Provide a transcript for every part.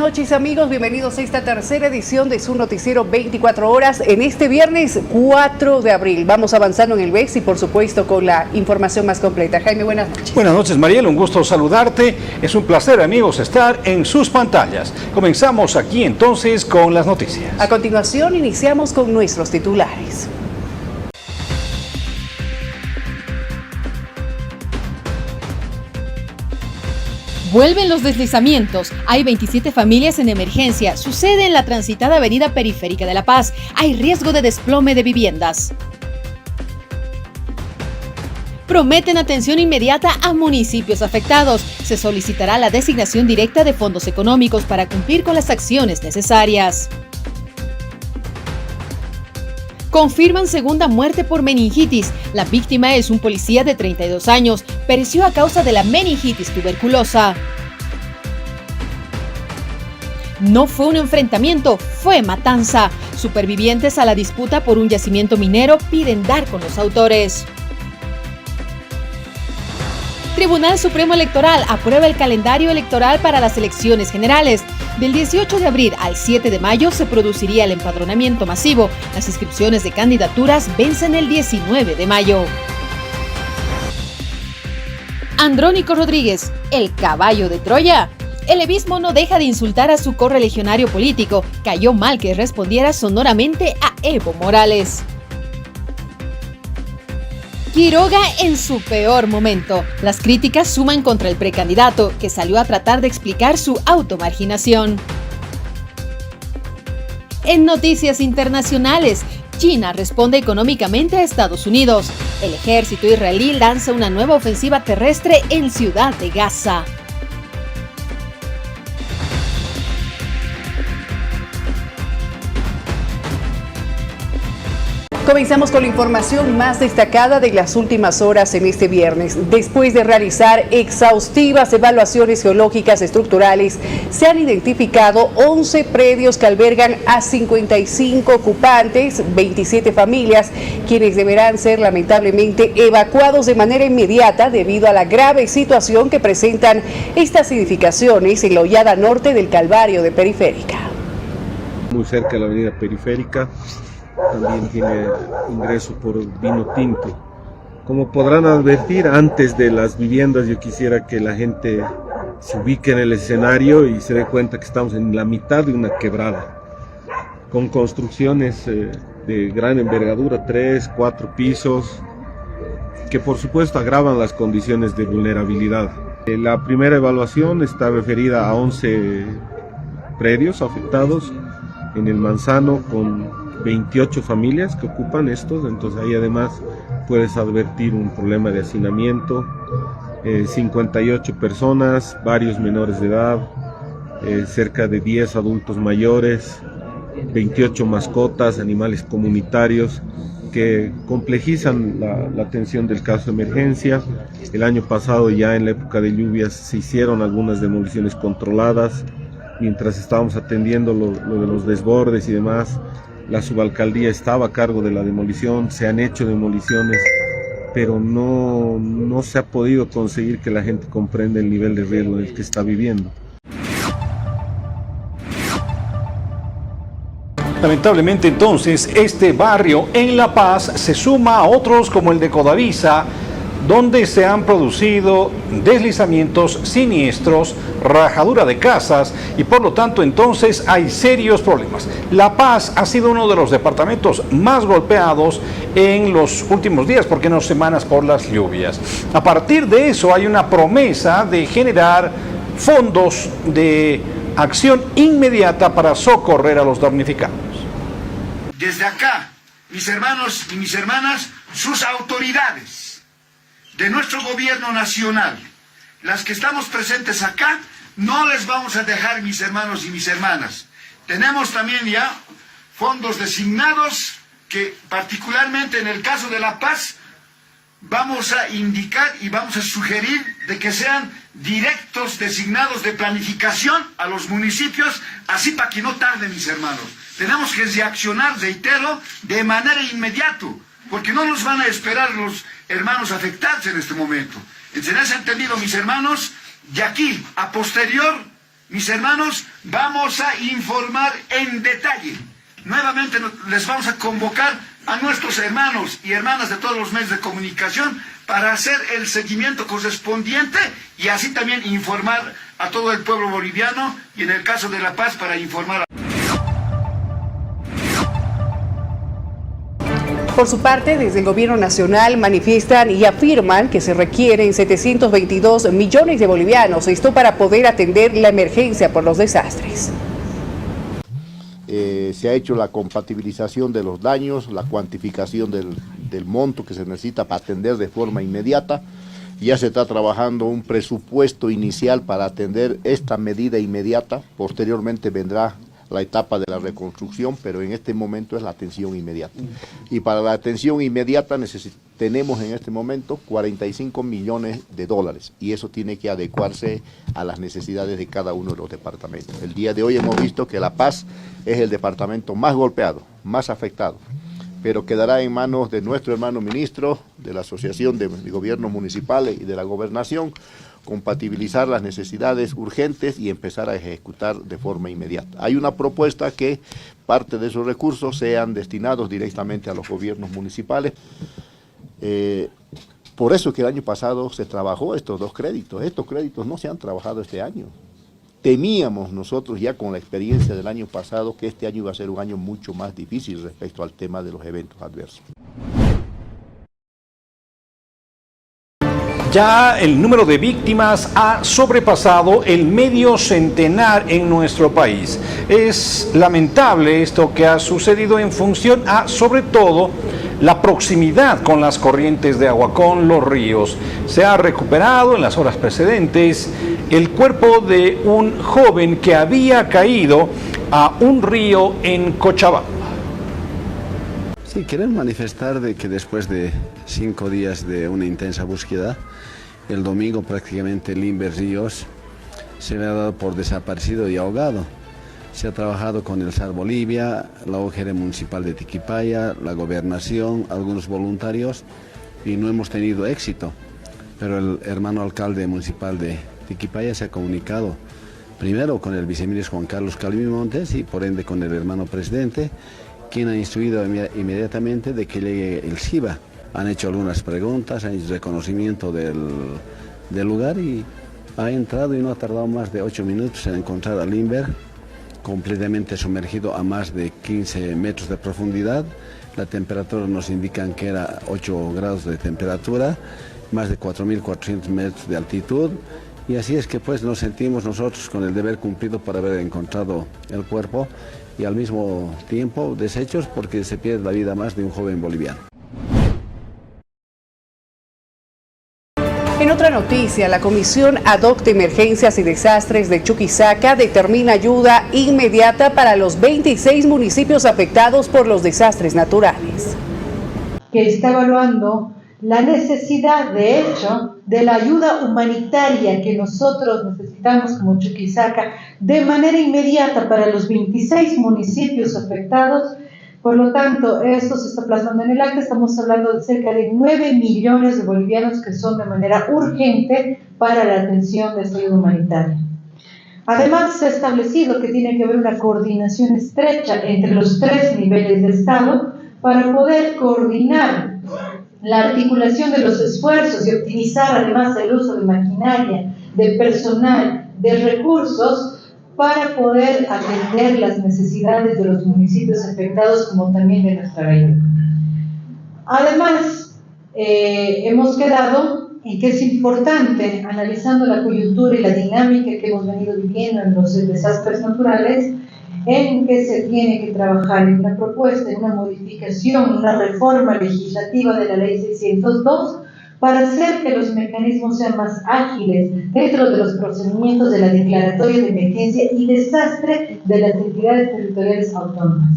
noches, amigos, bienvenidos a esta tercera edición de su noticiero 24 horas en este viernes 4 de abril. Vamos avanzando en el BEX y por supuesto con la información más completa. Jaime, buenas noches. Buenas noches, Mariel, un gusto saludarte. Es un placer, amigos, estar en sus pantallas. Comenzamos aquí entonces con las noticias. A continuación iniciamos con nuestros titulares. Vuelven los deslizamientos. Hay 27 familias en emergencia. Sucede en la transitada avenida periférica de La Paz. Hay riesgo de desplome de viviendas. Prometen atención inmediata a municipios afectados. Se solicitará la designación directa de fondos económicos para cumplir con las acciones necesarias. Confirman segunda muerte por meningitis. La víctima es un policía de 32 años. Pereció a causa de la meningitis tuberculosa. No fue un enfrentamiento, fue matanza. Supervivientes a la disputa por un yacimiento minero piden dar con los autores. Tribunal Supremo Electoral aprueba el calendario electoral para las elecciones generales. Del 18 de abril al 7 de mayo se produciría el empadronamiento masivo. Las inscripciones de candidaturas vencen el 19 de mayo. Andrónico Rodríguez, el caballo de Troya. El levismo no deja de insultar a su correligionario político. Cayó mal que respondiera sonoramente a Evo Morales. Quiroga en su peor momento. Las críticas suman contra el precandidato, que salió a tratar de explicar su automarginación. En noticias internacionales, China responde económicamente a Estados Unidos. El ejército israelí lanza una nueva ofensiva terrestre en Ciudad de Gaza. Comenzamos con la información más destacada de las últimas horas en este viernes. Después de realizar exhaustivas evaluaciones geológicas estructurales, se han identificado 11 predios que albergan a 55 ocupantes, 27 familias, quienes deberán ser lamentablemente evacuados de manera inmediata debido a la grave situación que presentan estas edificaciones en la hoyada norte del Calvario de Periférica. Muy cerca de la avenida Periférica. También tiene ingreso por vino tinto. Como podrán advertir, antes de las viviendas yo quisiera que la gente se ubique en el escenario y se dé cuenta que estamos en la mitad de una quebrada, con construcciones de gran envergadura, 3, 4 pisos, que por supuesto agravan las condiciones de vulnerabilidad. La primera evaluación está referida a 11 predios afectados en el Manzano, con 28 familias que ocupan estos, entonces ahí además puedes advertir un problema de hacinamiento, 58 personas, varios menores de edad, cerca de 10 adultos mayores, 28 mascotas, animales comunitarios que complejizan la atención del caso de emergencia. El año pasado, ya en la época de lluvias, se hicieron algunas demoliciones controladas, mientras estábamos atendiendo lo de los desbordes y demás. La subalcaldía estaba a cargo de la demolición, se han hecho demoliciones, pero no se ha podido conseguir que la gente comprenda el nivel de riesgo en el que está viviendo. Lamentablemente entonces este barrio en La Paz se suma a otros como el de Codavisa, donde se han producido deslizamientos siniestros, rajadura de casas y por lo tanto entonces hay serios problemas. La Paz ha sido uno de los departamentos más golpeados en los últimos días, por qué no semanas, por las lluvias. A partir de eso hay una promesa de generar fondos de acción inmediata para socorrer a los damnificados. Desde acá, mis hermanos y mis hermanas, sus autoridades de nuestro gobierno nacional, las que estamos presentes acá, no les vamos a dejar, mis hermanos y mis hermanas. Tenemos también ya fondos designados que, particularmente en el caso de La Paz, vamos a indicar y vamos a sugerir de que sean directos designados de planificación a los municipios, así para que no tarde, mis hermanos. Tenemos que reaccionar, reitero, de manera inmediata, porque no nos van a esperar los hermanos afectados en este momento. En ese entendido, mis hermanos, de aquí a posterior mis hermanos, vamos a informar en detalle. Nuevamente les vamos a convocar a nuestros hermanos y hermanas de todos los medios de comunicación para hacer el seguimiento correspondiente y así también informar a todo el pueblo boliviano y en el caso de La Paz para informar a... Por su parte, desde el Gobierno Nacional manifiestan y afirman que se requieren 722 millones de bolivianos, esto para poder atender la emergencia por los desastres. Se ha hecho la compatibilización de los daños, la cuantificación del monto que se necesita para atender de forma inmediata. Ya se está trabajando un presupuesto inicial para atender esta medida inmediata. Posteriormente vendrá la etapa de la reconstrucción, pero en este momento es la atención inmediata. Y para la atención inmediata tenemos en este momento 45 millones de dólares y eso tiene que adecuarse a las necesidades de cada uno de los departamentos. El día de hoy hemos visto que La Paz es el departamento más golpeado, más afectado, pero quedará en manos de nuestro hermano ministro, de la Asociación de Gobiernos Municipales y de la Gobernación, compatibilizar las necesidades urgentes y empezar a ejecutar de forma inmediata. Hay una propuesta que parte de esos recursos sean destinados directamente a los gobiernos municipales. Por eso que el año pasado se trabajó estos dos créditos. Estos créditos no se han trabajado este año. Temíamos nosotros ya con la experiencia del año pasado que este año iba a ser un año mucho más difícil respecto al tema de los eventos adversos. Ya el número de víctimas ha sobrepasado el medio centenar en nuestro país. Es lamentable esto que ha sucedido en función a, sobre todo, la proximidad con las corrientes de agua, con los ríos. Se ha recuperado en las horas precedentes el cuerpo de un joven que había caído a un río en Cochabamba. Sí, queremos manifestar de que después de 5 días de una intensa búsqueda, el domingo prácticamente Limber Ríos se había dado por desaparecido y ahogado. Se ha trabajado con el SAR Bolivia, la OGR Municipal de Tiquipaya, la Gobernación, algunos voluntarios y no hemos tenido éxito. Pero el hermano alcalde municipal de Tiquipaya se ha comunicado primero con el viceministro Juan Carlos Calvi Montes y por ende con el hermano presidente, quien ha instruido inmediatamente de que llegue el SIVA. Han hecho algunas preguntas, han hecho reconocimiento del lugar y ha entrado y no ha tardado más de 8 minutos en encontrar a Limber completamente sumergido a más de 15 metros de profundidad. La temperatura nos indican que era 8 grados de temperatura, más de 4.400 metros de altitud. Y así es que pues nos sentimos nosotros con el deber cumplido por haber encontrado el cuerpo y al mismo tiempo deshechos porque se pierde la vida más de un joven boliviano. En otra noticia, la Comisión Ad hoc de Emergencias y Desastres de Chuquisaca determina ayuda inmediata para los 26 municipios afectados por los desastres naturales. Que está evaluando la necesidad, de hecho, de la ayuda humanitaria que nosotros necesitamos como Chuquisaca de manera inmediata para los 26 municipios afectados. Por lo tanto, esto se está plasmando en el acta. Estamos hablando de cerca de 9 millones de bolivianos que son de manera urgente para la atención de esta ayuda humanitaria. Además, se ha establecido que tiene que haber una coordinación estrecha entre los 3 niveles de Estado para poder coordinar la articulación de los esfuerzos y optimizar además el uso de maquinaria, de personal, de recursos para poder atender las necesidades de los municipios afectados como también de nuestra región. Además, hemos quedado en que es importante, analizando la coyuntura y la dinámica que hemos venido viviendo en los desastres naturales, en que se tiene que trabajar en una propuesta, en una modificación, una reforma legislativa de la Ley 602, para hacer que los mecanismos sean más ágiles dentro de los procedimientos de la declaratoria de emergencia y desastre de las entidades territoriales autónomas.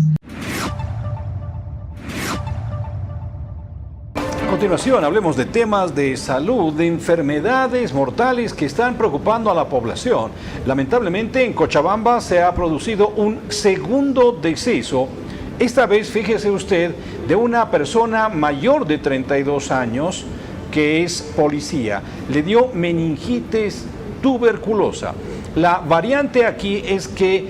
A continuación, hablemos de temas de salud, de enfermedades mortales que están preocupando a la población. Lamentablemente, en Cochabamba se ha producido un segundo deceso. Esta vez, fíjese usted, de una persona mayor de 32 años, que es policía, le dio meningitis tuberculosa. La variante aquí es que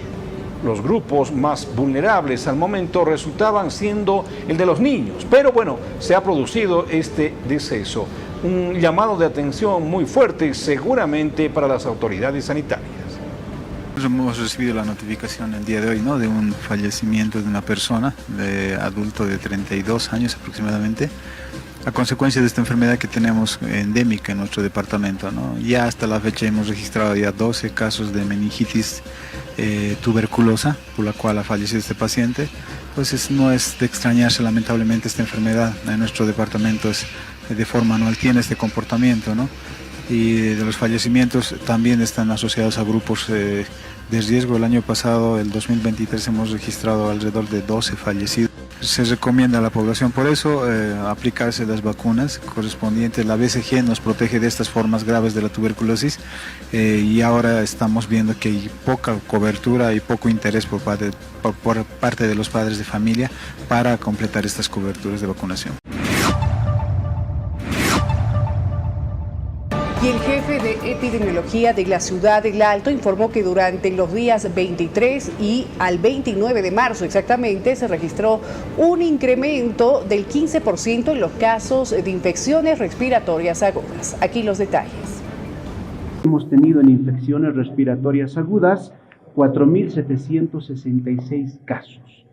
los grupos más vulnerables al momento resultaban siendo el de los niños. Pero bueno, se ha producido este deceso. Un llamado de atención muy fuerte seguramente para las autoridades sanitarias. Hemos recibido la notificación el día de hoy, ¿no?, de un fallecimiento de una persona, de adulto de 32 años aproximadamente, a consecuencia de esta enfermedad que tenemos endémica en nuestro departamento, ¿no? Ya hasta la fecha hemos registrado ya 12 casos de meningitis tuberculosa, por la cual ha fallecido este paciente. Pues no es de extrañarse, lamentablemente esta enfermedad en nuestro departamento es de forma anual, tiene este comportamiento, ¿no? Y de los fallecimientos también están asociados a grupos de riesgo. El año pasado, el 2023, hemos registrado alrededor de 12 fallecidos. Se recomienda a la población por eso aplicarse las vacunas correspondientes. La BCG nos protege de estas formas graves de la tuberculosis y ahora estamos viendo que hay poca cobertura y poco interés por parte de los padres de familia para completar estas coberturas de vacunación. Y el jefe de epidemiología de la ciudad del Alto informó que durante los días 23 y al 29 de marzo exactamente se registró un incremento del 15% en los casos de infecciones respiratorias agudas. Aquí los detalles. Hemos tenido en infecciones respiratorias agudas 4.766 casos.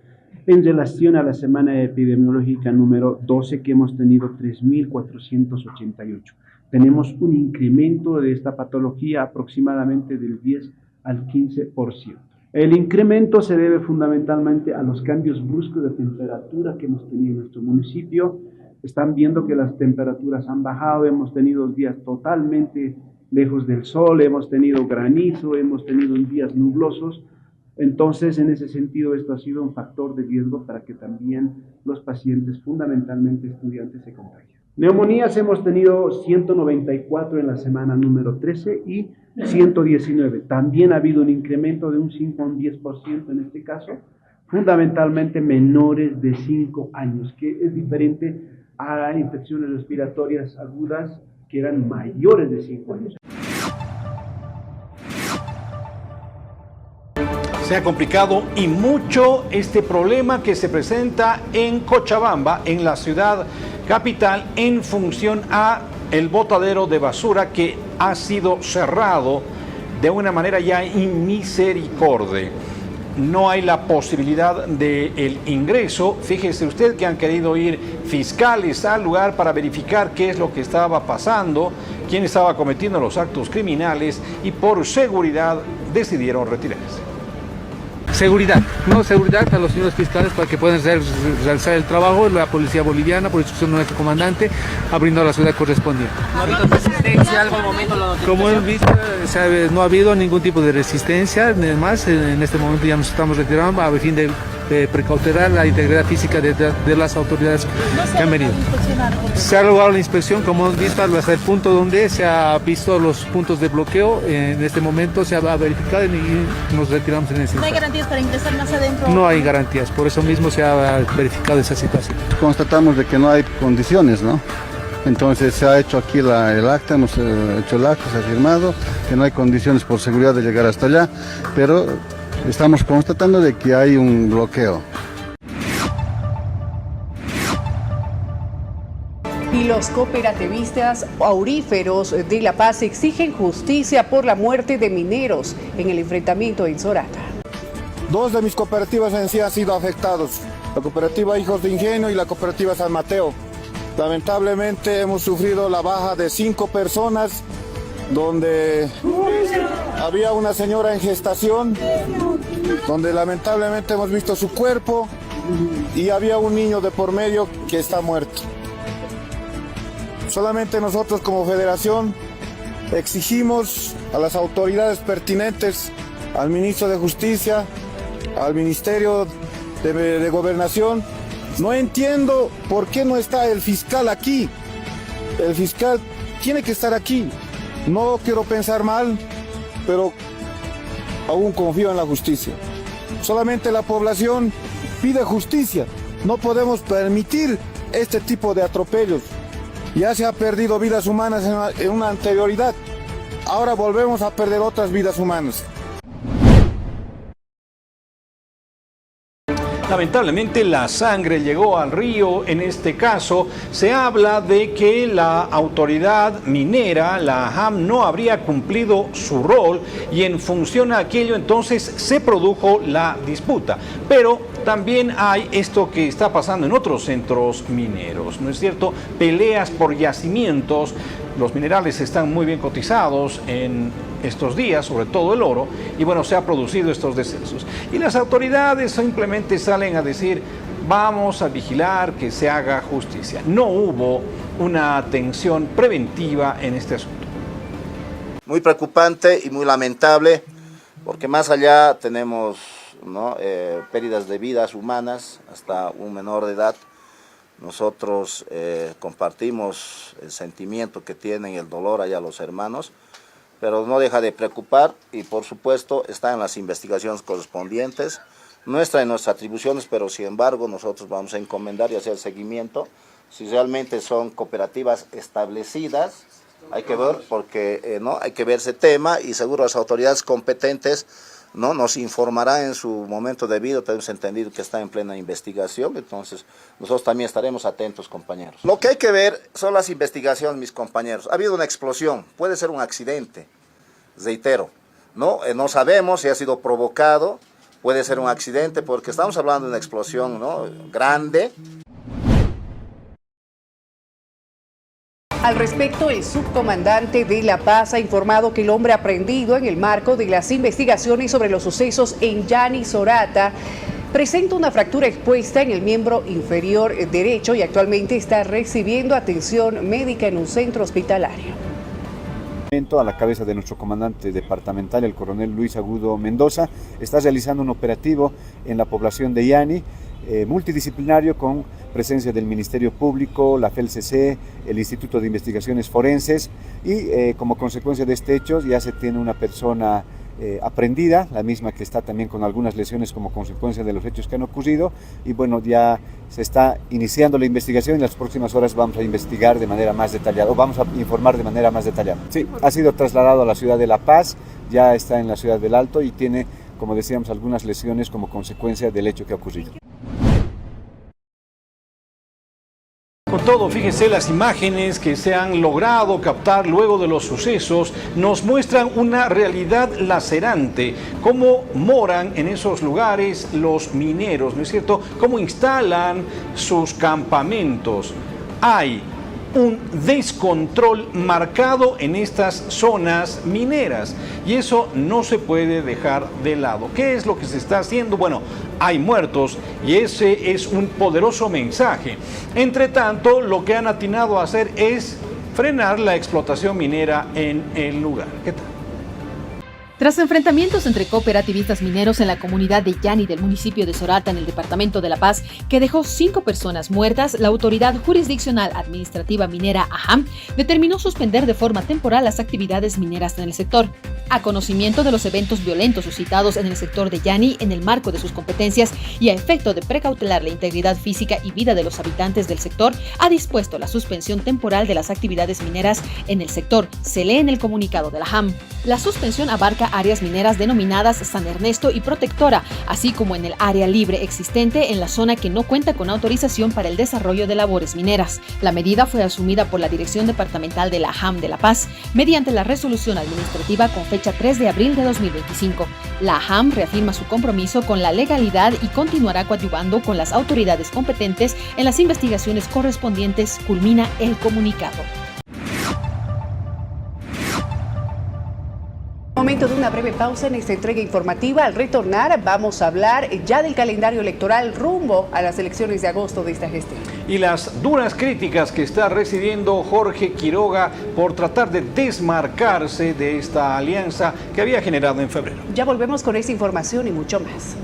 En relación a la semana epidemiológica número 12, que hemos tenido 3.488. Tenemos un incremento de esta patología aproximadamente del 10 al 15%. El incremento se debe fundamentalmente a los cambios bruscos de temperatura que hemos tenido en nuestro municipio. Están viendo que las temperaturas han bajado, hemos tenido días totalmente lejos del sol, hemos tenido granizo, hemos tenido días nublosos. Entonces, en ese sentido, esto ha sido un factor de riesgo para que también los pacientes, fundamentalmente estudiantes, se contagien. Neumonías hemos tenido 194 en la semana número 13 y 119. También ha habido un incremento de un 5 a un 10% en este caso, fundamentalmente menores de 5 años, que es diferente a infecciones respiratorias agudas que eran mayores de 5 años. Se ha complicado y mucho este problema que se presenta en Cochabamba, en la ciudad capital, en función a el botadero de basura que ha sido cerrado de una manera ya inmisericordia. No hay la posibilidad del ingreso. Fíjese usted que han querido ir fiscales al lugar para verificar qué es lo que estaba pasando, quién estaba cometiendo los actos criminales y por seguridad decidieron retirarse. Seguridad para los señores fiscales para que puedan realizar el trabajo. La policía boliviana, por instrucción de nuestro comandante, ha brindado la ciudad correspondiente. ¿No ha habido resistencia algún momento? Como hemos visto, no ha habido ningún tipo de resistencia. Además, en este momento ya nos estamos retirando a fin de precautelar la integridad física de las autoridades que han venido. Se ha logrado la inspección, como hemos visto, hasta el punto donde se ha visto los puntos de bloqueo. En este momento se ha verificado y nos retiramos en ese instante. ¿No hay garantías para ingresar más adentro? No hay garantías, por eso mismo se ha verificado esa situación. Constatamos de que no hay condiciones, ¿no? Entonces se ha hecho aquí el acta, hemos hecho el acta, se ha firmado, que no hay condiciones por seguridad de llegar hasta allá, pero estamos constatando de que hay un bloqueo. Y los cooperativistas auríferos de La Paz exigen justicia por la muerte de mineros en el enfrentamiento en Sorata. Dos de mis cooperativas en sí han sido afectados, la cooperativa Hijos de Ingenio y la cooperativa San Mateo. Lamentablemente hemos sufrido la baja de 5 personas, donde había una señora en gestación, donde lamentablemente hemos visto su cuerpo y había un niño de por medio que está muerto. Solamente nosotros como federación exigimos a las autoridades pertinentes, al ministro de Justicia, al Ministerio de Gobernación. No entiendo por qué no está el fiscal aquí. El fiscal tiene que estar aquí. No quiero pensar mal, pero aún confío en la justicia. Solamente la población pide justicia. No podemos permitir este tipo de atropellos. Ya se ha perdido vidas humanas en una anterioridad. ahora volvemos a perder otras vidas humanas. Lamentablemente la sangre llegó al río. En este caso se habla de que la autoridad minera, la AHAM, no habría cumplido su rol y en función a aquello entonces se produjo la disputa. Pero también hay esto que está pasando en otros centros mineros, ¿no es cierto? Peleas por yacimientos. Los minerales están muy bien cotizados en estos días, sobre todo el oro, y bueno, se han producido estos descensos. Y las autoridades simplemente salen a decir, vamos a vigilar que se haga justicia. No hubo una atención preventiva en este asunto. Muy preocupante y muy lamentable, porque más allá tenemos, ¿no?, pérdidas de vidas humanas, hasta un menor de edad. Nosotros compartimos el sentimiento que tienen y el dolor allá los hermanos, pero no deja de preocupar y por supuesto está en las investigaciones correspondientes, nuestra en nuestras atribuciones, pero sin embargo nosotros vamos a encomendar y hacer seguimiento. Si realmente son cooperativas establecidas, hay que ver, porque no hay que ver ese tema y seguro las autoridades competentes no nos informarán en su momento debido. Tenemos entendido que está en plena investigación, entonces nosotros también estaremos atentos, compañeros. Lo que hay que ver son las investigaciones, mis compañeros. Ha habido una explosión, puede ser un accidente, reitero, no sabemos si ha sido provocado, puede ser un accidente porque estamos hablando de una explosión, ¿no?, grande. Al respecto, el subcomandante de La Paz ha informado que el hombre aprehendido en el marco de las investigaciones sobre los sucesos en Yani, Sorata, presenta una fractura expuesta en el miembro inferior derecho y actualmente está recibiendo atención médica en un centro hospitalario. A la cabeza de nuestro comandante departamental, el coronel Luis Agudo Mendoza, está realizando un operativo en la población de Yani, multidisciplinario con presencia del Ministerio Público, la FELCC, el Instituto de Investigaciones Forenses y como consecuencia de este hecho ya se tiene una persona aprehendida, la misma que está también con algunas lesiones como consecuencia de los hechos que han ocurrido y bueno, ya se está iniciando la investigación y en las próximas horas vamos a investigar de manera más detallada o vamos a informar de manera más detallada. Sí, ha sido trasladado a la ciudad de La Paz, ya está en la ciudad del Alto y tiene, como decíamos, algunas lesiones como consecuencia del hecho que ha ocurrido. Con todo, fíjense, las imágenes que se han logrado captar luego de los sucesos nos muestran una realidad lacerante, cómo moran en esos lugares los mineros, ¿no es cierto? Cómo instalan sus campamentos. Hay un descontrol marcado en estas zonas mineras y eso no se puede dejar de lado. ¿Qué es lo que se está haciendo? Bueno, hay muertos y ese es un poderoso mensaje. Entre tanto, lo que han atinado a hacer es frenar la explotación minera en el lugar. ¿Qué tal? Tras enfrentamientos entre cooperativistas mineros en la comunidad de Yani del municipio de Sorata en el departamento de La Paz, que dejó 5 personas muertas, la Autoridad Jurisdiccional Administrativa Minera AHAM determinó suspender de forma temporal las actividades mineras en el sector. A conocimiento de los eventos violentos suscitados en el sector de Yani en el marco de sus competencias y a efecto de precautelar la integridad física y vida de los habitantes del sector, ha dispuesto la suspensión temporal de las actividades mineras en el sector, se lee en el comunicado de la AHAM. La suspensión abarca áreas mineras denominadas San Ernesto y Protectora, así como en el área libre existente en la zona que no cuenta con autorización para el desarrollo de labores mineras. La medida fue asumida por la Dirección Departamental de la AHAM de La Paz mediante la resolución administrativa con fecha 3 de abril de 2025. La AHAM reafirma su compromiso con la legalidad y continuará coadyuvando con las autoridades competentes en las investigaciones correspondientes, culmina el comunicado. Momento de una breve pausa en esta entrega informativa. Al retornar vamos a hablar ya del calendario electoral rumbo a las elecciones de agosto de esta gestión. Y las duras críticas que está recibiendo Jorge Quiroga por tratar de desmarcarse de esta alianza que había generado en febrero. Ya volvemos con esta información y mucho más.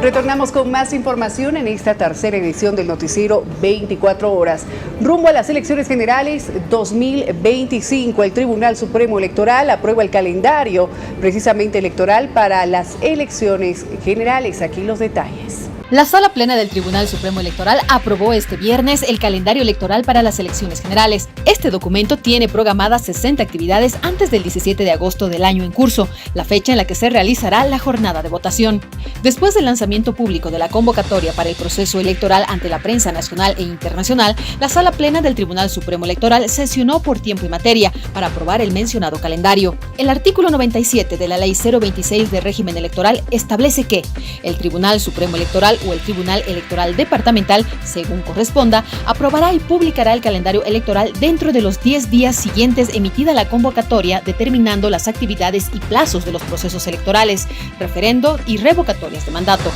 Retornamos con más información en esta tercera edición del noticiero 24 horas. Rumbo a las elecciones generales 2025, el Tribunal Supremo Electoral aprueba el calendario precisamente electoral para las elecciones generales. Aquí los detalles. La Sala Plena del Tribunal Supremo Electoral aprobó este viernes el calendario electoral para las elecciones generales. Este documento tiene programadas 60 actividades antes del 17 de agosto del año en curso, la fecha en la que se realizará la jornada de votación. Después del lanzamiento público de la convocatoria para el proceso electoral ante la prensa nacional e internacional, la Sala Plena del Tribunal Supremo Electoral sesionó por tiempo y materia para aprobar el mencionado calendario. El artículo 97 de la Ley 026 de régimen electoral establece que el Tribunal Supremo Electoral o el Tribunal Electoral Departamental, según corresponda, aprobará y publicará el calendario electoral dentro de los 10 días siguientes emitida la convocatoria, determinando las actividades y plazos de los procesos electorales, referendo y revocatorias de mandato.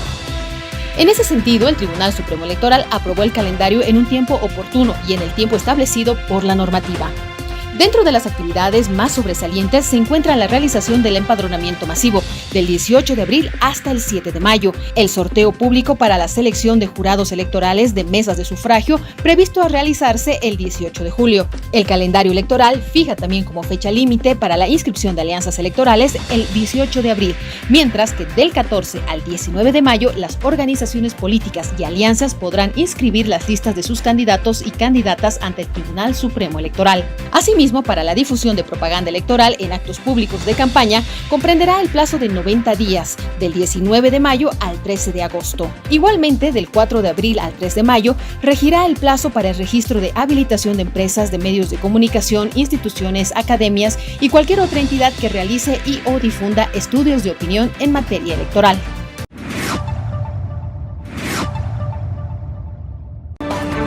En ese sentido, el Tribunal Supremo Electoral aprobó el calendario en un tiempo oportuno y en el tiempo establecido por la normativa. Dentro de las actividades más sobresalientes se encuentra la realización del empadronamiento masivo del 18 de abril hasta el 7 de mayo, el sorteo público para la selección de jurados electorales de mesas de sufragio previsto a realizarse el 18 de julio. El calendario electoral fija también como fecha límite para la inscripción de alianzas electorales el 18 de abril, mientras que del 14 al 19 de mayo las organizaciones políticas y alianzas podrán inscribir las listas de sus candidatos y candidatas ante el Tribunal Supremo Electoral. Asimismo, para la difusión de propaganda electoral en actos públicos de campaña, comprenderá el plazo de 90 días, del 19 de mayo al 13 de agosto. Igualmente, del 4 de abril al 3 de mayo, regirá el plazo para el registro de habilitación de empresas, de medios de comunicación, instituciones, academias y cualquier otra entidad que realice y o difunda estudios de opinión en materia electoral.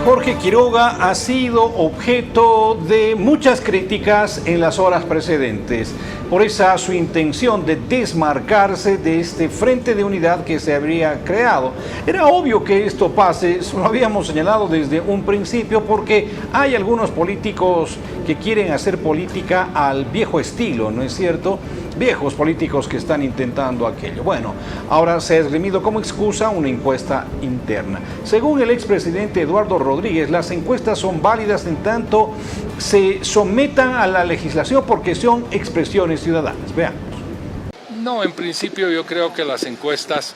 Jorge Quiroga ha sido objeto de muchas críticas en las horas precedentes por esa su intención de desmarcarse de este frente de unidad que se habría creado. Era obvio que esto pase, lo habíamos señalado desde un principio, porque hay algunos políticos que quieren hacer política al viejo estilo, ¿no es cierto? Viejos políticos que están intentando aquello. Bueno, ahora se ha esgrimido como excusa una encuesta interna. Según el expresidente Eduardo Rodríguez, las encuestas son válidas en tanto se sometan a la legislación porque son expresiones ciudadanas. Veamos. No, en principio yo creo que las encuestas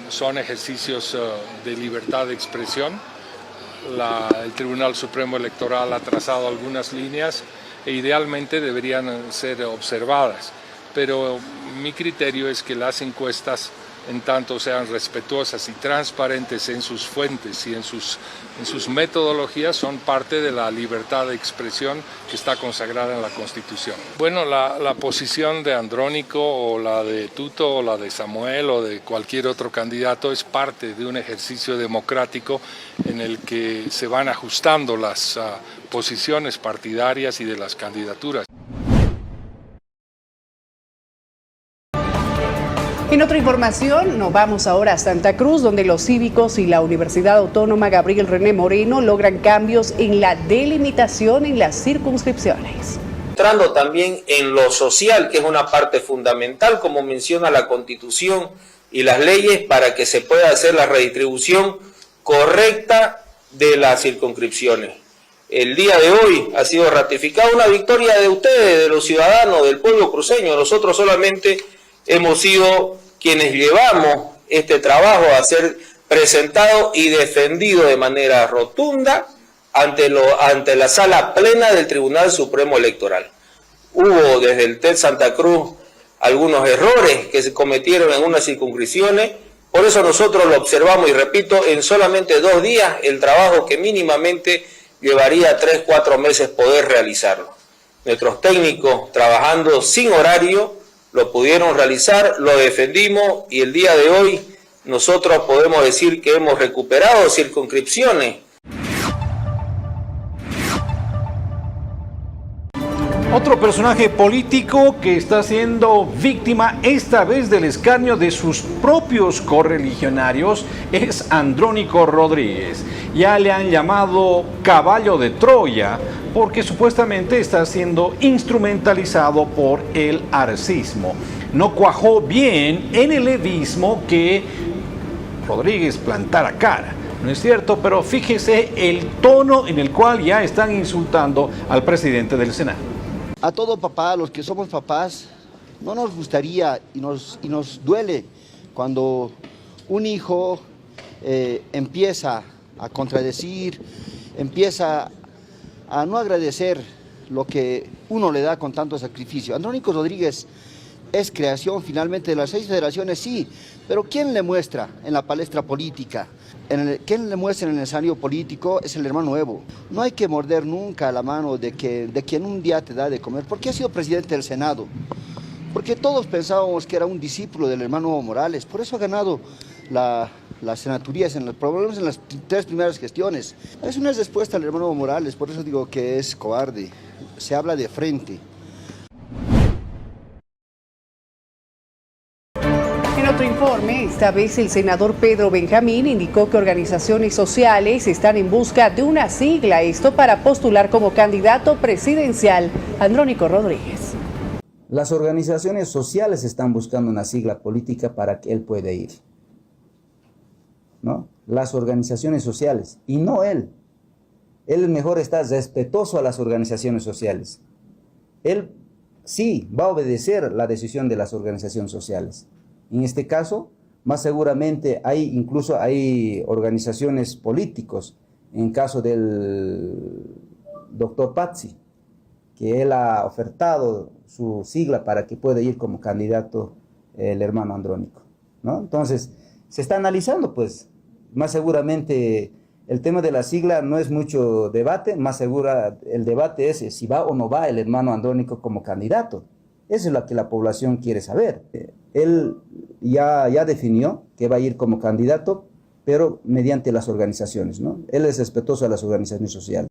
son ejercicios de libertad de expresión. El Tribunal Supremo Electoral ha trazado algunas líneas e idealmente deberían ser observadas, pero mi criterio es que las encuestas, en tanto sean respetuosas y transparentes en sus fuentes y en sus metodologías, son parte de la libertad de expresión que está consagrada en la Constitución. Bueno, la posición de Andrónico o la de Tuto o la de Samuel o de cualquier otro candidato es parte de un ejercicio democrático en el que se van ajustando las posiciones partidarias y de las candidaturas. En otra información, nos vamos ahora a Santa Cruz, donde los cívicos y la Universidad Autónoma Gabriel René Moreno logran cambios en la delimitación en las circunscripciones. Entrando también en lo social, que es una parte fundamental, como menciona la Constitución y las leyes, para que se pueda hacer la redistribución correcta de las circunscripciones. El día de hoy ha sido ratificada una victoria de ustedes, de los ciudadanos, del pueblo cruceño. Nosotros solamente hemos sido quienes llevamos este trabajo a ser presentado y defendido de manera rotunda ante la Sala Plena del Tribunal Supremo Electoral. Hubo desde el TED Santa Cruz algunos errores que se cometieron en unas circunscripciones, por eso nosotros lo observamos y repito, en solamente 2 días el trabajo que mínimamente llevaría 3-4 meses poder realizarlo. Nuestros técnicos trabajando sin horario lo pudieron realizar, lo defendimos y el día de hoy nosotros podemos decir que hemos recuperado circunscripciones. Otro personaje político que está siendo víctima esta vez del escarnio de sus propios correligionarios es Andrónico Rodríguez. Ya le han llamado caballo de Troya porque supuestamente está siendo instrumentalizado por el arcismo. No cuajó bien en el edismo que Rodríguez plantara cara. No es cierto, pero fíjese el tono en el cual ya están insultando al presidente del Senado. A todo papá, los que somos papás, no nos gustaría y nos duele cuando un hijo empieza a contradecir, empieza a no agradecer lo que uno le da con tanto sacrificio. Andrónico Rodríguez es creación finalmente de las 6 federaciones, sí, pero ¿quién le muestra en la palestra política? ¿Quién le muestra en el escenario político? Es el hermano Evo. No hay que morder nunca la mano de quien un día te da de comer. ¿Por qué ha sido presidente del Senado? Porque todos pensábamos que era un discípulo del hermano Evo Morales. Por eso ha ganado las senaturías, por lo menos en las 3 primeras gestiones. Eso no es respuesta al hermano Evo Morales, por eso digo que es cobarde. Se habla de frente. En otro informe, esta vez el senador Pedro Benjamín indicó que organizaciones sociales están en busca de una sigla, esto para postular como candidato presidencial Andrónico Rodríguez. Las organizaciones sociales están buscando una sigla política para que él pueda ir, ¿no? Las organizaciones sociales, y no él. Él mejor está respetuoso a las organizaciones sociales. Él sí va a obedecer la decisión de las organizaciones sociales. En este caso, más seguramente incluso hay organizaciones políticos, en caso del doctor Pazzi, que él ha ofertado su sigla para que pueda ir como candidato el hermano Andrónico, ¿no? Entonces, se está analizando, pues, más seguramente el tema de la sigla no es mucho debate, más segura el debate es si va o no va el hermano Andrónico como candidato. Eso es lo que la población quiere saber. Él ya definió que va a ir como candidato, pero mediante las organizaciones, ¿no? Él es respetuoso a las organizaciones sociales.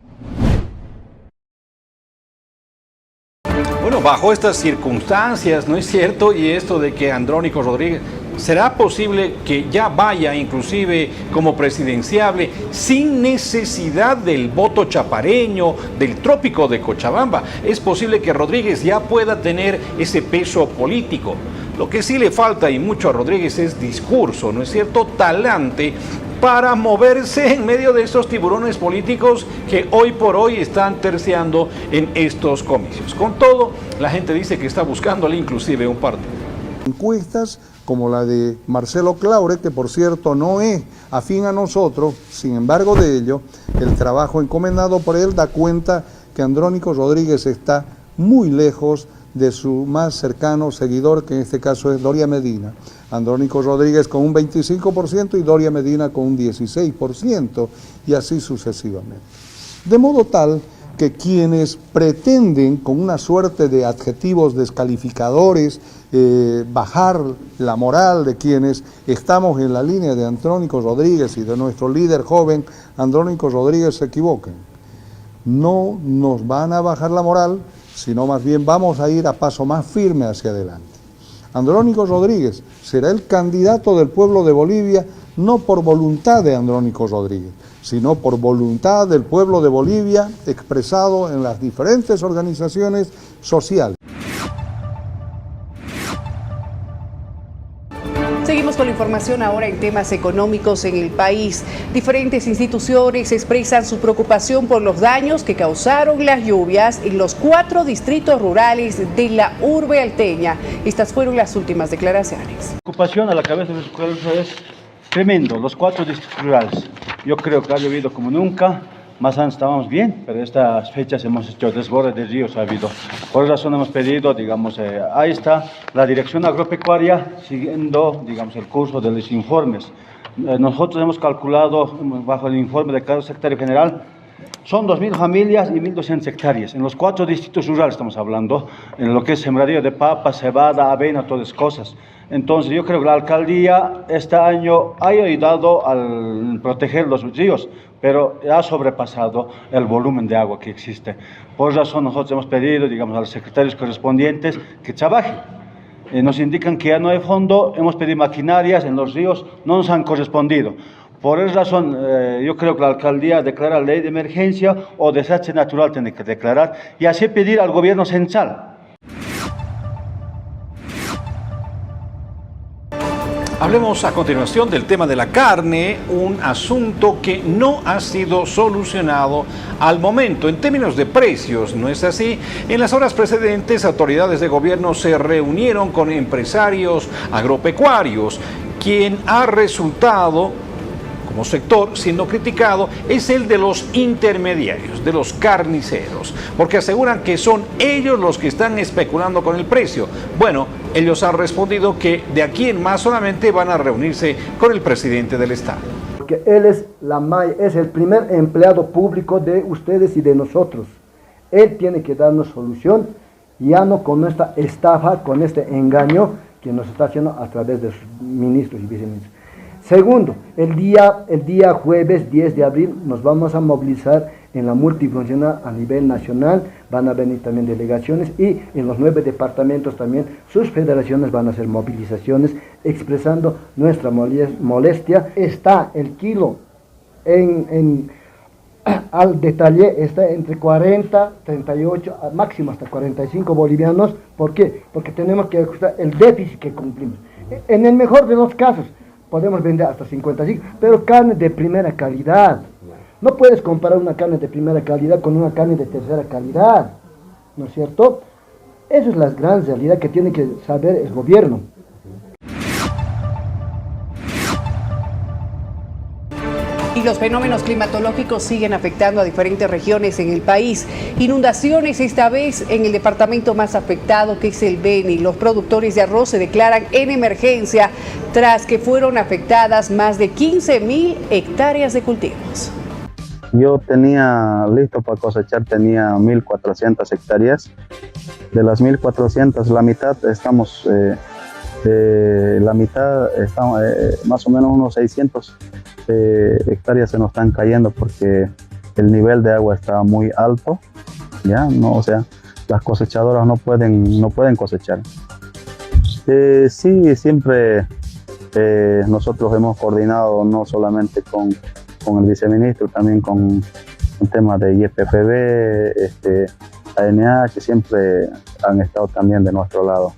Bueno, bajo estas circunstancias, ¿no es cierto? Y esto de que Andrónico Rodríguez, ¿será posible que ya vaya inclusive como presidenciable sin necesidad del voto chapareño, del trópico de Cochabamba? Es posible que Rodríguez ya pueda tener ese peso político. Lo que sí le falta y mucho a Rodríguez es discurso, ¿no es cierto? Talante para moverse en medio de estos tiburones políticos que hoy por hoy están terciando en estos comicios. Con todo, la gente dice que está buscándole inclusive un partido. Encuestas como la de Marcelo Claure, que por cierto no es afín a nosotros, sin embargo de ello, el trabajo encomendado por él da cuenta que Andrónico Rodríguez está muy lejos de su más cercano seguidor, que en este caso es Doria Medina. Andrónico Rodríguez con un 25% y Doria Medina con un 16%, y así sucesivamente. De modo tal que quienes pretenden con una suerte de adjetivos descalificadores bajar la moral de quienes estamos en la línea de Andrónico Rodríguez y de nuestro líder joven Andrónico Rodríguez se equivoquen. No nos van a bajar la moral, sino más bien vamos a ir a paso más firme hacia adelante. Andrónico Rodríguez será el candidato del pueblo de Bolivia, no por voluntad de Andrónico Rodríguez, sino por voluntad del pueblo de Bolivia expresado en las diferentes organizaciones sociales. Seguimos con la información ahora en temas económicos en el país. Diferentes instituciones expresan su preocupación por los daños que causaron las lluvias en los 4 distritos rurales de la urbe alteña. Estas fueron las últimas declaraciones. La preocupación a la cabeza de los pueblos es tremendo, los 4 distritos rurales. Yo creo que ha llovido como nunca. Más antes estábamos bien, pero estas fechas hemos hecho desbordes de ríos, ha habido. Por esa razón hemos pedido, ahí está la Dirección Agropecuaria siguiendo, el curso de los informes. Nosotros hemos calculado, bajo el informe de cada secretario general, son 2.000 familias y 1.200 hectáreas. En los 4 distritos rurales estamos hablando, en lo que es sembradío de papa, cebada, avena, todas esas cosas. Entonces yo creo que la alcaldía este año ha ayudado al proteger los ríos, pero ha sobrepasado el volumen de agua que existe. Por razón nosotros hemos pedido, a los secretarios correspondientes que trabajen. Nos indican que ya no hay fondo, hemos pedido maquinarias en los ríos, no nos han correspondido. Por esa razón, yo creo que la alcaldía declara ley de emergencia o desastre natural tiene que declarar y así pedir al gobierno central. Hablemos a continuación del tema de la carne, un asunto que no ha sido solucionado al momento en términos de precios, ¿no es así? En las horas precedentes, autoridades de gobierno se reunieron con empresarios agropecuarios, quien ha resultado como sector siendo criticado es el de los intermediarios, de los carniceros, porque aseguran que son ellos los que están especulando con el precio. Bueno, ellos han respondido que de aquí en más solamente van a reunirse con el presidente del Estado. Porque él es el primer empleado público de ustedes y de nosotros. Él tiene que darnos solución, ya no con esta estafa, con este engaño que nos está haciendo a través de sus ministros y viceministros. Segundo, el día jueves 10 de abril nos vamos a movilizar en la multifuncional a nivel nacional, van a venir también delegaciones y en los 9 departamentos también sus federaciones van a hacer movilizaciones expresando nuestra molestia. Está el kilo al detalle, está entre 40, 38, máximo hasta 45 bolivianos. ¿Por qué? Porque tenemos que ajustar el déficit que cumplimos. En el mejor de los casos, podemos vender hasta 55, pero carne de primera calidad. No puedes comparar una carne de primera calidad con una carne de tercera calidad, ¿no es cierto? Esa es la gran realidad que tiene que saber el gobierno. Y los fenómenos climatológicos siguen afectando a diferentes regiones en el país. Inundaciones esta vez en el departamento más afectado, que es el Beni. Los productores de arroz se declaran en emergencia tras que fueron afectadas más de 15.000 hectáreas de cultivos. Yo tenía listo para cosechar, tenía 1.400 hectáreas. De las 1.400, la mitad estamos, más o menos unos 600 hectáreas se nos están cayendo porque el nivel de agua está muy alto, ya, no, o sea, las cosechadoras no pueden cosechar. Sí, siempre nosotros hemos coordinado no solamente con el viceministro, también con el tema de IFPB, ANA, que siempre han estado también de nuestro lado.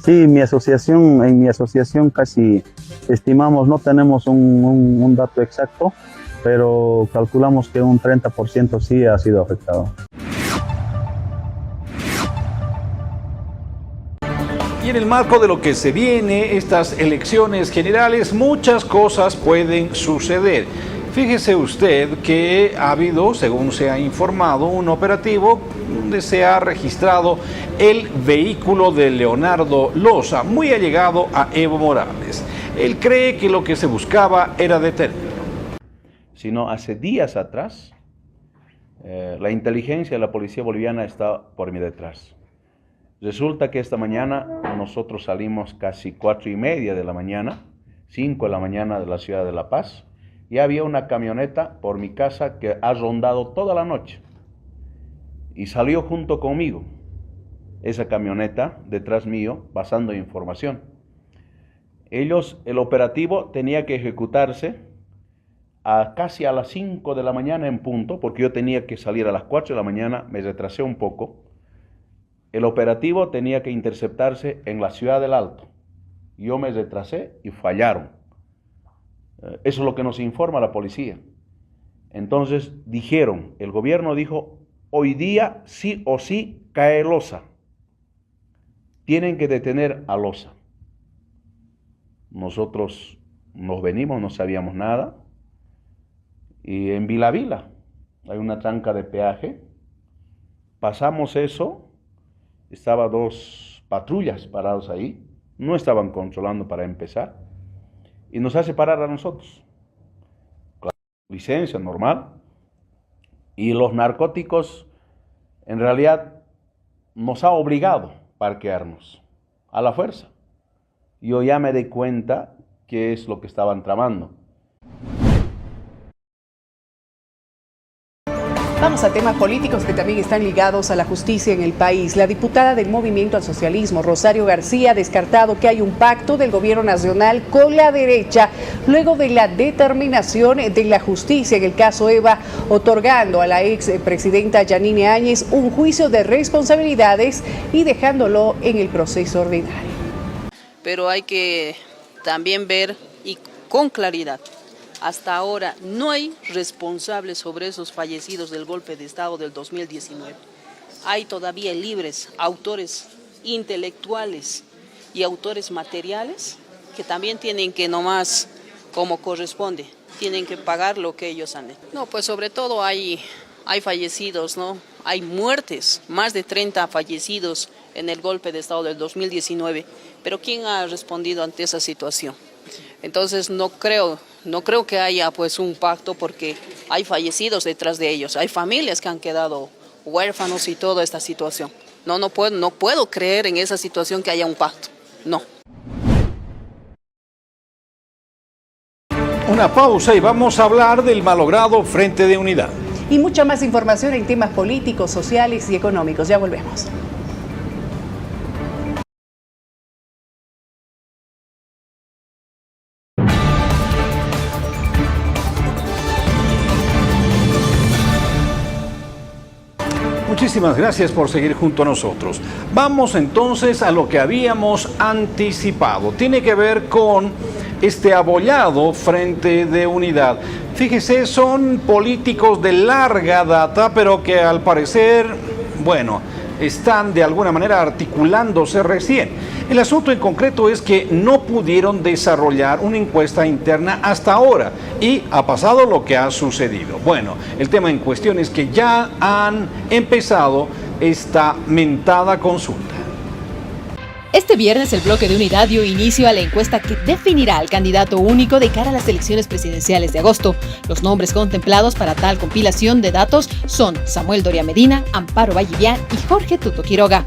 Sí, en mi asociación casi estimamos, no tenemos un dato exacto, pero calculamos que un 30% sí ha sido afectado. Y en el marco de lo que se viene, estas elecciones generales, muchas cosas pueden suceder. Fíjese usted que ha habido, según se ha informado, un operativo donde se ha registrado el vehículo de Leonardo Loza, muy allegado a Evo Morales. Él cree que lo que se buscaba era detenerlo. Sino hace días atrás, la inteligencia de la policía boliviana está por mi detrás. Resulta que esta mañana nosotros salimos casi 4:30 de la mañana, 5 de la mañana de la ciudad de La Paz, y había una camioneta por mi casa que ha rondado toda la noche y salió junto conmigo esa camioneta detrás mío pasando información. El operativo tenía que ejecutarse casi a las 5 de la mañana en punto, porque yo tenía que salir a las 4 de la mañana, me retrasé un poco. El operativo tenía que interceptarse en la ciudad del Alto. Yo me retrasé y fallaron. Eso es lo que nos informa la policía. Entonces el gobierno dijo, hoy día sí o sí cae Loza. Tienen que detener a Loza. Nosotros nos venimos, no sabíamos nada. Y en Vila hay una tranca de peaje. Pasamos eso, estaban 2 patrullas parados ahí, no estaban controlando para empezar, y nos hace parar a nosotros. Claro, licencia normal. Y los narcóticos, en realidad, nos ha obligado a parquearnos a la fuerza. Yo ya me di cuenta qué es lo que estaban tramando. Vamos a temas políticos que también están ligados a la justicia en el país. La diputada del Movimiento al Socialismo, Rosario García, ha descartado que hay un pacto del gobierno nacional con la derecha luego de la determinación de la justicia en el caso Eva, otorgando a la expresidenta Yanine Áñez un juicio de responsabilidades y dejándolo en el proceso ordinario. Pero hay que también ver y con claridad. Hasta ahora no hay responsables sobre esos fallecidos del golpe de Estado del 2019. Hay todavía libres autores intelectuales y autores materiales que también tienen que nomás, como corresponde, tienen que pagar lo que ellos han hecho. No, pues sobre todo hay fallecidos, ¿no? Hay muertes, más de 30 fallecidos en el golpe de Estado del 2019, pero ¿quién ha respondido ante esa situación? Entonces no creo que haya pues un pacto, porque hay fallecidos detrás de ellos, hay familias que han quedado huérfanos y toda esta situación. No puedo creer en esa situación que haya un pacto, no. Una pausa y vamos a hablar del malogrado Frente de Unidad. Y mucha más información en temas políticos, sociales y económicos. Ya volvemos. Muchísimas gracias por seguir junto a nosotros. Vamos entonces a lo que habíamos anticipado. Tiene que ver con este abollado Frente de Unidad. Fíjese, son políticos de larga data, pero que al parecer, bueno, están de alguna manera articulándose recién. El asunto en concreto es que no pudieron desarrollar una encuesta interna hasta ahora y ha pasado lo que ha sucedido. Bueno, el tema en cuestión es que ya han empezado esta mentada consulta. Este viernes el bloque de Unidad dio inicio a la encuesta que definirá al candidato único de cara a las elecciones presidenciales de agosto. Los nombres contemplados para tal compilación de datos son Samuel Doria Medina, Amparo Vallivian y Jorge Tuto Quiroga.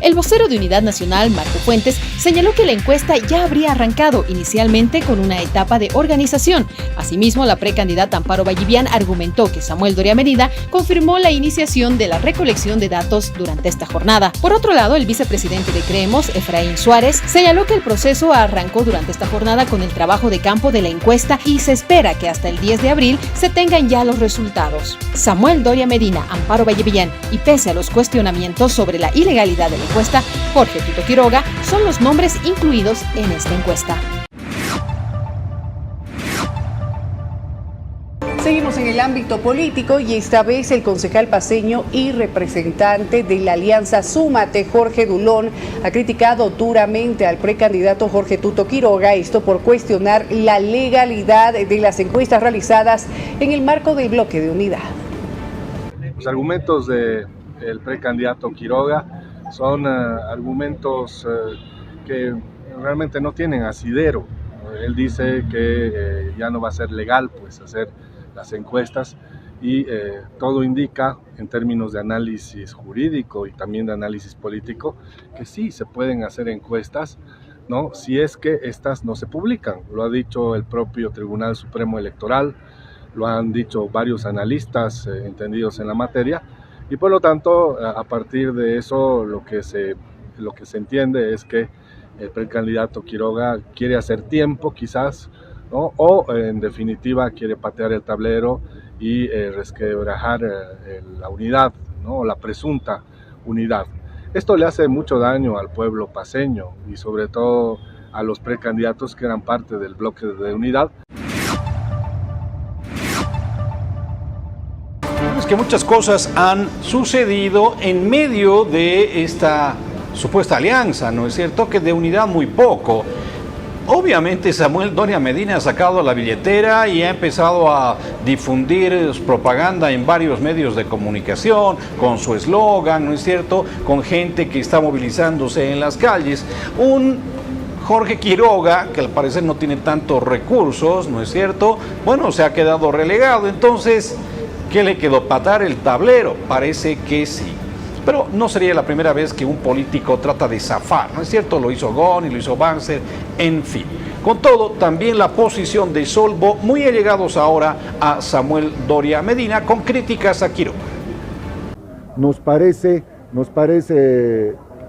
El vocero de Unidad Nacional, Marco Fuentes, señaló que la encuesta ya habría arrancado inicialmente con una etapa de organización. Asimismo, la precandidata Amparo Vallivian argumentó que Samuel Doria Medina confirmó la iniciación de la recolección de datos durante esta jornada. Por otro lado, el vicepresidente de Creemos, Efraín Suárez, señaló que el proceso arrancó durante esta jornada con el trabajo de campo de la encuesta y se espera que hasta el 10 de abril se tengan ya los resultados. Samuel Doria Medina, Amparo Vallivian y pese a los cuestionamientos sobre la ilegalidad de la encuesta, Jorge Tuto Quiroga son los nombres incluidos en esta encuesta. Seguimos en el ámbito político y esta vez el concejal paceño y representante de la Alianza Súmate, Jorge Dulón, ha criticado duramente al precandidato Jorge Tuto Quiroga, esto por cuestionar la legalidad de las encuestas realizadas en el marco del bloque de unidad. Los argumentos del precandidato Quiroga son argumentos que realmente no tienen asidero. Él dice que ya no va a ser legal pues hacer las encuestas y todo indica en términos de análisis jurídico y también de análisis político que sí se pueden hacer encuestas, ¿no? Si es que estas no se publican. Lo ha dicho el propio Tribunal Supremo Electoral, lo han dicho varios analistas entendidos en la materia. Y por lo tanto, a partir de eso, lo que se entiende es que el precandidato Quiroga quiere hacer tiempo, quizás, ¿no? O en definitiva quiere patear el tablero y resquebrajar la unidad, ¿no? O la presunta unidad. Esto le hace mucho daño al pueblo paceño y sobre todo a los precandidatos que eran parte del bloque de unidad. Que muchas cosas han sucedido en medio de esta supuesta alianza, ¿no es cierto? Que de unidad muy poco. Obviamente Samuel Doria Medina ha sacado la billetera y ha empezado a difundir propaganda en varios medios de comunicación, con su eslogan, ¿no es cierto? Con gente que está movilizándose en las calles. Un Jorge Quiroga, que al parecer no tiene tantos recursos, ¿no es cierto? Bueno, se ha quedado relegado, entonces ¿qué le quedó? ¿Patar el tablero? Parece que sí. Pero no sería la primera vez que un político trata de zafar, ¿no es cierto? Lo hizo Goni, lo hizo Banzer, en fin. Con todo, también la posición de Solvo, muy allegados ahora a Samuel Doria Medina, con críticas a Quiroga. Nos parece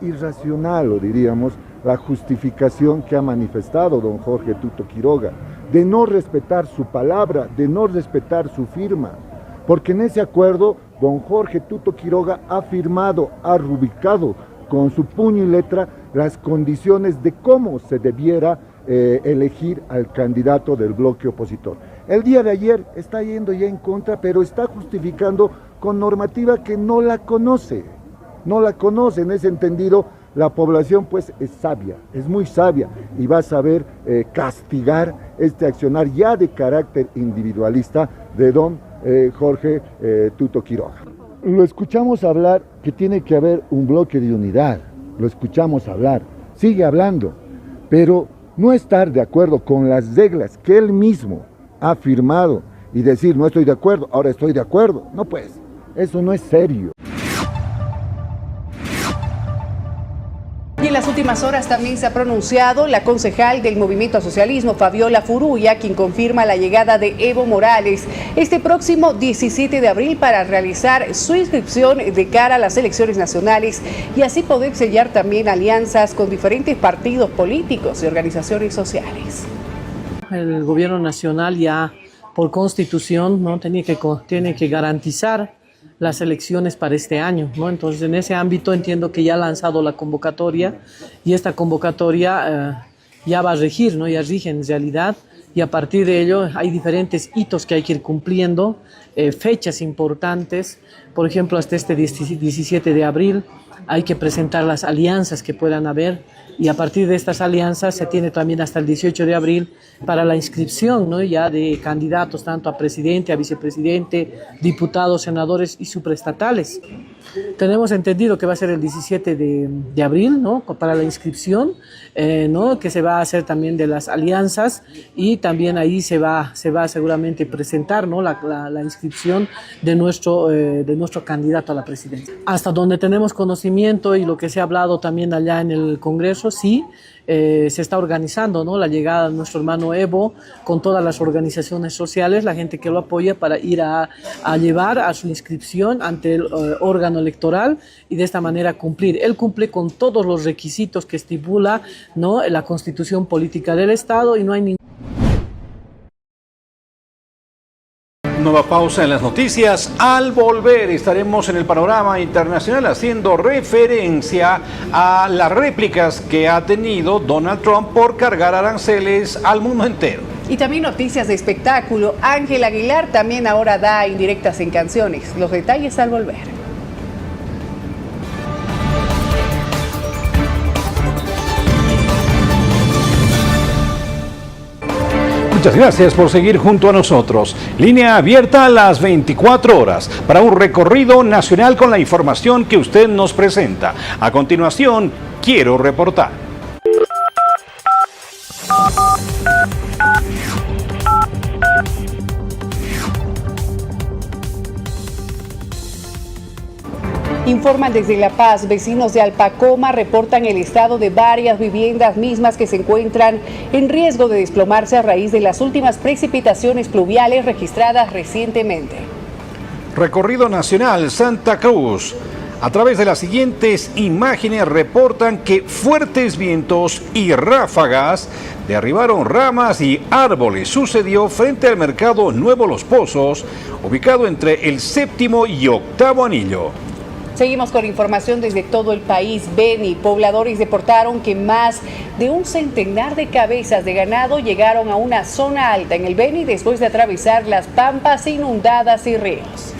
irracional, o diríamos, la justificación que ha manifestado don Jorge Tuto Quiroga, de no respetar su palabra, de no respetar su firma. Porque en ese acuerdo, don Jorge Tuto Quiroga ha firmado, ha rubricado con su puño y letra las condiciones de cómo se debiera elegir al candidato del bloque opositor. El día de ayer está yendo ya en contra, pero está justificando con normativa que no la conoce. No la conoce, en ese entendido La población pues es sabia, es muy sabia y va a saber castigar este accionar ya de carácter individualista de don Jorge Tuto Quiroga. Lo escuchamos hablar que tiene que haber un bloque de unidad, lo escuchamos hablar, sigue hablando, pero no estar de acuerdo con las reglas que él mismo ha firmado y decir no estoy de acuerdo, ahora estoy de acuerdo, no pues, eso no es serio. Y en las últimas horas también se ha pronunciado la concejal del Movimiento al Socialismo, Fabiola Furuya, quien confirma la llegada de Evo Morales este próximo 17 de abril para realizar su inscripción de cara a las elecciones nacionales y así poder sellar también alianzas con diferentes partidos políticos y organizaciones sociales. El gobierno nacional ya por constitución no tiene que garantizar las elecciones para este año, ¿no? Entonces, en ese ámbito entiendo que ya ha lanzado la convocatoria y esta convocatoria ya va a regir, ¿no? Ya rige en realidad y a partir de ello hay diferentes hitos que hay que ir cumpliendo, fechas importantes, por ejemplo, hasta este 17 de abril hay que presentar las alianzas que puedan haber y a partir de estas alianzas se tiene también hasta el 18 de abril para la inscripción, ¿no? Ya de candidatos tanto a presidente, a vicepresidente, diputados, senadores y supraestatales. Tenemos entendido que va a ser el 17 de abril, ¿no? Para la inscripción, ¿no? Que se va a hacer también de las alianzas y también ahí se va seguramente presentar, ¿no? la inscripción de nuestro candidato a la presidencia. Hasta donde tenemos conocimiento y lo que se ha hablado también allá en el Congreso, sí, se está organizando, ¿no? La llegada de nuestro hermano Evo con todas las organizaciones sociales, la gente que lo apoya para ir a llevar a su inscripción ante el órgano electoral y de esta manera cumplir. Él cumple con todos los requisitos que estipula, ¿no? La Constitución Política del Estado y no hay ningún... Nueva pausa en las noticias. Al volver estaremos en el panorama internacional haciendo referencia a las réplicas que ha tenido Donald Trump por cargar aranceles al mundo entero. Y también noticias de espectáculo. Ángel Aguilar también ahora da indirectas en canciones. Los detalles al volver. Muchas gracias por seguir junto a nosotros. Línea abierta a las 24 horas para un recorrido nacional con la información que usted nos presenta. A continuación, quiero reportar. Informan desde La Paz, vecinos de Alpacoma reportan el estado de varias viviendas mismas que se encuentran en riesgo de desplomarse a raíz de las últimas precipitaciones pluviales registradas recientemente. Recorrido nacional Santa Cruz. A través de las siguientes imágenes reportan que fuertes vientos y ráfagas derribaron ramas y árboles. Sucedió frente al mercado Nuevo Los Pozos, ubicado entre el 7º y 8º anillo. Seguimos con información desde todo el país. Beni, pobladores reportaron que más de un centenar de cabezas de ganado llegaron a una zona alta en el Beni después de atravesar las pampas inundadas y ríos.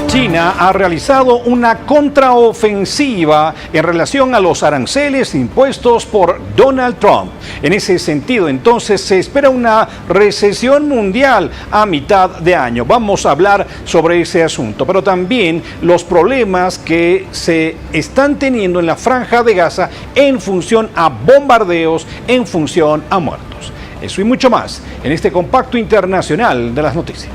China ha realizado una contraofensiva en relación a los aranceles impuestos por Donald Trump. En ese sentido, entonces, se espera una recesión mundial a mitad de año. Vamos a hablar sobre ese asunto, pero también los problemas que se están teniendo en la Franja de Gaza en función a bombardeos, en función a muertos. Eso y mucho más en este compacto internacional de las noticias.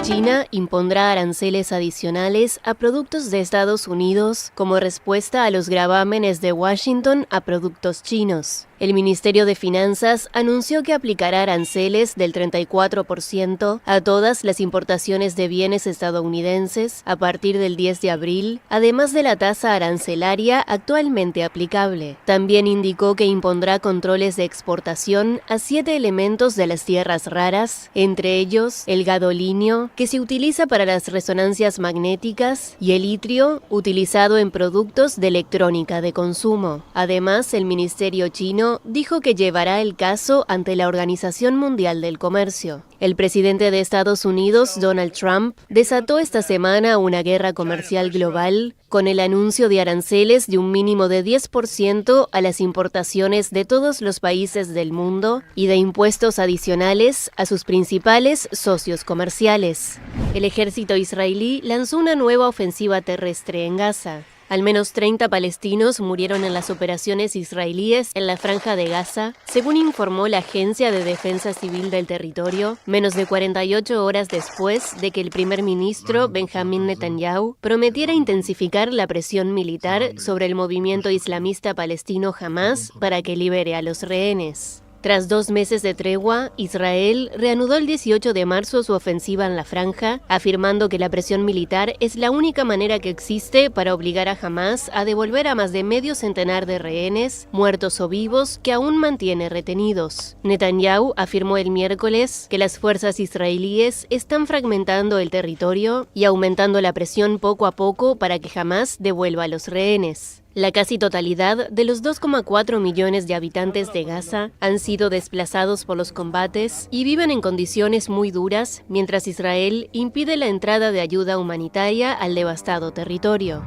China impondrá aranceles adicionales a productos de Estados Unidos como respuesta a los gravámenes de Washington a productos chinos. El Ministerio de Finanzas anunció que aplicará aranceles del 34% a todas las importaciones de bienes estadounidenses a partir del 10 de abril, además de la tasa arancelaria actualmente aplicable. También indicó que impondrá controles de exportación a 7 elementos de las tierras raras, entre ellos el gadolinio, que se utiliza para las resonancias magnéticas, y el itrio, utilizado en productos de electrónica de consumo. Además, el Ministerio chino Unido dijo que llevará el caso ante la Organización Mundial del Comercio. El presidente de Estados Unidos, Donald Trump, desató esta semana una guerra comercial global con el anuncio de aranceles de un mínimo de 10% a las importaciones de todos los países del mundo y de impuestos adicionales a sus principales socios comerciales. El ejército israelí lanzó una nueva ofensiva terrestre en Gaza. Al menos 30 palestinos murieron en las operaciones israelíes en la Franja de Gaza, según informó la Agencia de Defensa Civil del territorio, menos de 48 horas después de que el primer ministro Benjamin Netanyahu prometiera intensificar la presión militar sobre el movimiento islamista palestino Hamás para que libere a los rehenes. Tras 2 meses de tregua, Israel reanudó el 18 de marzo su ofensiva en la franja, afirmando que la presión militar es la única manera que existe para obligar a Hamás a devolver a más de medio centenar de rehenes, muertos o vivos, que aún mantiene retenidos. Netanyahu afirmó el miércoles que las fuerzas israelíes están fragmentando el territorio y aumentando la presión poco a poco para que Hamás devuelva a los rehenes. La casi totalidad de los 2,4 millones de habitantes de Gaza han sido desplazados por los combates y viven en condiciones muy duras, mientras Israel impide la entrada de ayuda humanitaria al devastado territorio.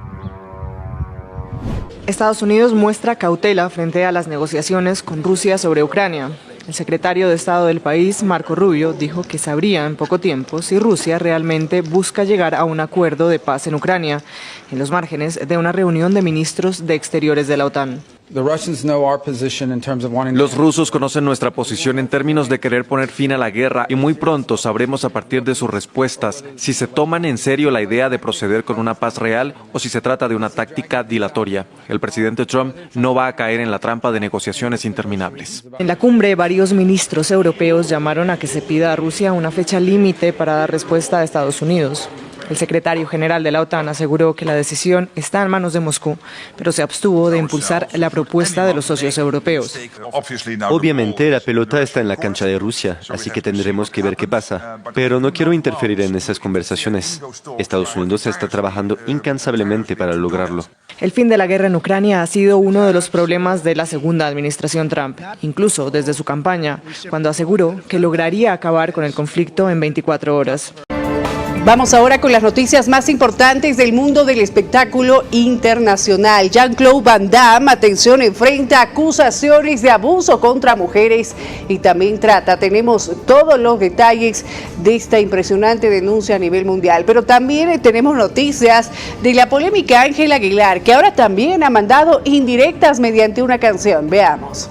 Estados Unidos muestra cautela frente a las negociaciones con Rusia sobre Ucrania. El secretario de Estado del país, Marco Rubio, dijo que sabría en poco tiempo si Rusia realmente busca llegar a un acuerdo de paz en Ucrania, en los márgenes de una reunión de ministros de Exteriores de la OTAN. Los rusos conocen nuestra posición en términos de querer poner fin a la guerra y muy pronto sabremos a partir de sus respuestas si se toman en serio la idea de proceder con una paz real o si se trata de una táctica dilatoria. El presidente Trump no va a caer en la trampa de negociaciones interminables. En la cumbre, varios ministros europeos llamaron a que se pida a Rusia una fecha límite para dar respuesta a Estados Unidos. El secretario general de la OTAN aseguró que la decisión está en manos de Moscú, pero se abstuvo de impulsar la propuesta de los socios europeos. Obviamente la pelota está en la cancha de Rusia, así que tendremos que ver qué pasa. Pero no quiero interferir en esas conversaciones. Estados Unidos está trabajando incansablemente para lograrlo. El fin de la guerra en Ucrania ha sido uno de los problemas de la segunda administración Trump, incluso desde su campaña, cuando aseguró que lograría acabar con el conflicto en 24 horas. Vamos ahora con las noticias más importantes del mundo del espectáculo internacional. Jean-Claude Van Damme, atención, enfrenta acusaciones de abuso contra mujeres y también trata. Tenemos todos los detalles de esta impresionante denuncia a nivel mundial, pero también tenemos noticias de la polémica Ángela Aguilar, que ahora también ha mandado indirectas mediante una canción. Veamos.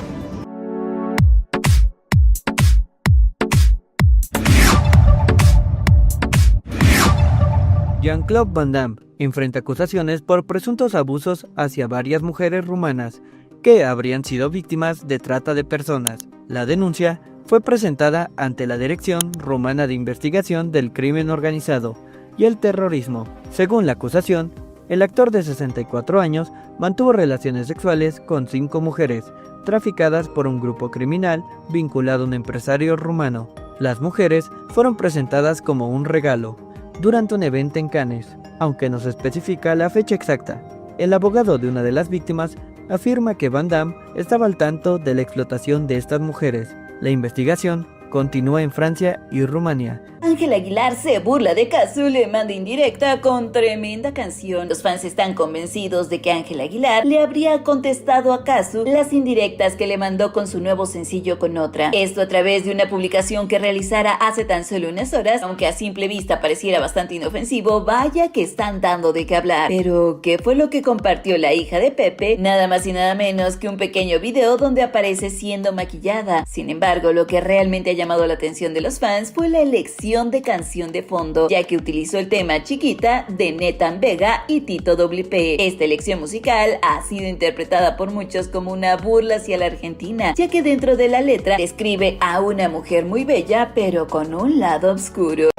Jean-Claude Van Damme enfrenta acusaciones por presuntos abusos hacia varias mujeres rumanas que habrían sido víctimas de trata de personas. La denuncia fue presentada ante la Dirección Rumana de Investigación del Crimen Organizado y el Terrorismo. Según la acusación, el actor de 64 años mantuvo relaciones sexuales con 5 mujeres, traficadas por un grupo criminal vinculado a un empresario rumano. Las mujeres fueron presentadas como un regalo durante un evento en Cannes, aunque no se especifica la fecha exacta. El abogado de una de las víctimas afirma que Van Damme estaba al tanto de la explotación de estas mujeres. La investigación continúa en Francia y Rumania. Ángela Aguilar se burla de Cazzu, le manda indirecta con tremenda canción. Los fans están convencidos de que Ángela Aguilar le habría contestado a Cazzu las indirectas que le mandó con su nuevo sencillo con otra. Esto a través de una publicación que realizara hace tan solo unas horas, aunque a simple vista pareciera bastante inofensivo, vaya que están dando de qué hablar. Pero, ¿qué fue lo que compartió la hija de Pepe? Nada más y nada menos que un pequeño video donde aparece siendo maquillada. Sin embargo, lo que realmente ha llamado la atención de los fans fue la elección de canción de fondo, ya que utilizó el tema Chiquita de Netan Vega y Tito WP. Esta elección musical ha sido interpretada por muchos como una burla hacia la Argentina, ya que dentro de la letra describe a una mujer muy bella, pero con un lado oscuro.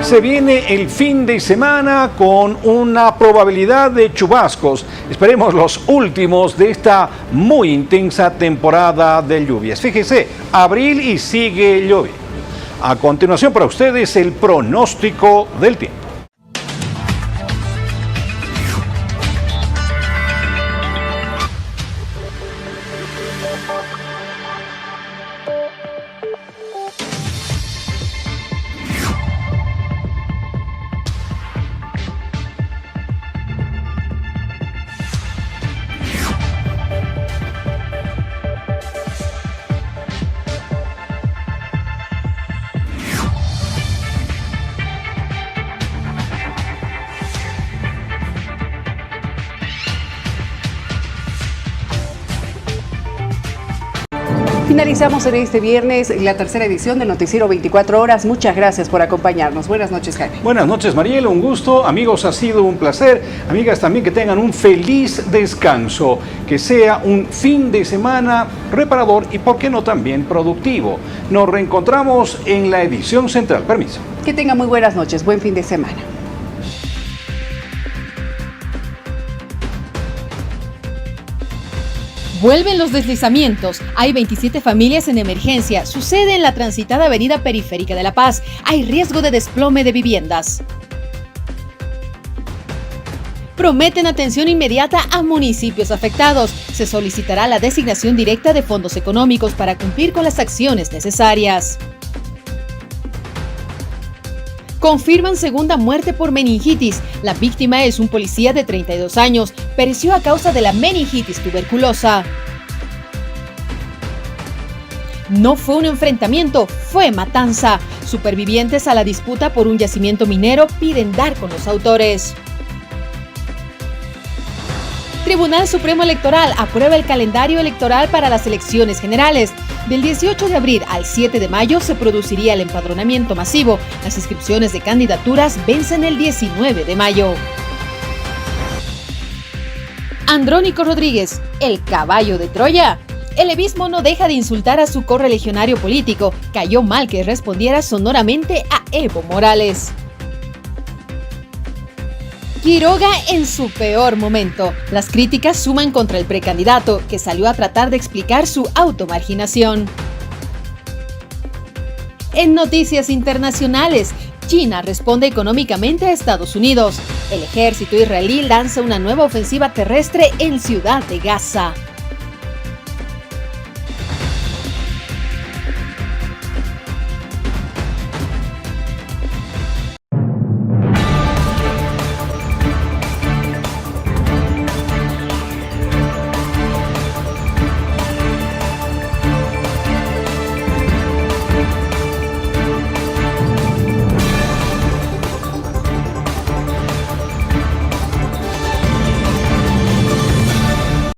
Se viene el fin de semana con una probabilidad de chubascos. Esperemos los últimos de esta muy intensa temporada de lluvias. Fíjese, abril y sigue lloviendo. A continuación para ustedes el pronóstico del tiempo. Finalizamos en este viernes la tercera edición del Noticiero 24 Horas. Muchas gracias por acompañarnos. Buenas noches, Jaime. Buenas noches, Mariela. Un gusto. Amigos, ha sido un placer. Amigas, también que tengan un feliz descanso. Que sea un fin de semana reparador y, ¿por qué no, también productivo? Nos reencontramos en la edición central. Permiso. Que tengan muy buenas noches. Buen fin de semana. Vuelven los deslizamientos. Hay 27 familias en emergencia. Sucede en la transitada avenida periférica de La Paz. Hay riesgo de desplome de viviendas. Prometen atención inmediata a municipios afectados. Se solicitará la designación directa de fondos económicos para cumplir con las acciones necesarias. Confirman segunda muerte por meningitis. La víctima es un policía de 32 años. Pereció a causa de la meningitis tuberculosa. No fue un enfrentamiento, fue matanza. Supervivientes a la disputa por un yacimiento minero piden dar con los autores. Tribunal Supremo Electoral aprueba el calendario electoral para las elecciones generales. Del 18 de abril al 7 de mayo se produciría el empadronamiento masivo. Las inscripciones de candidaturas vencen el 19 de mayo. Andrónico Rodríguez, el caballo de Troya. El levismo no deja de insultar a su correligionario político. Cayó mal que respondiera sonoramente a Evo Morales. Quiroga en su peor momento. Las críticas suman contra el precandidato, que salió a tratar de explicar su automarginación. En noticias internacionales, China responde económicamente a Estados Unidos. El ejército israelí lanza una nueva ofensiva terrestre en Ciudad de Gaza.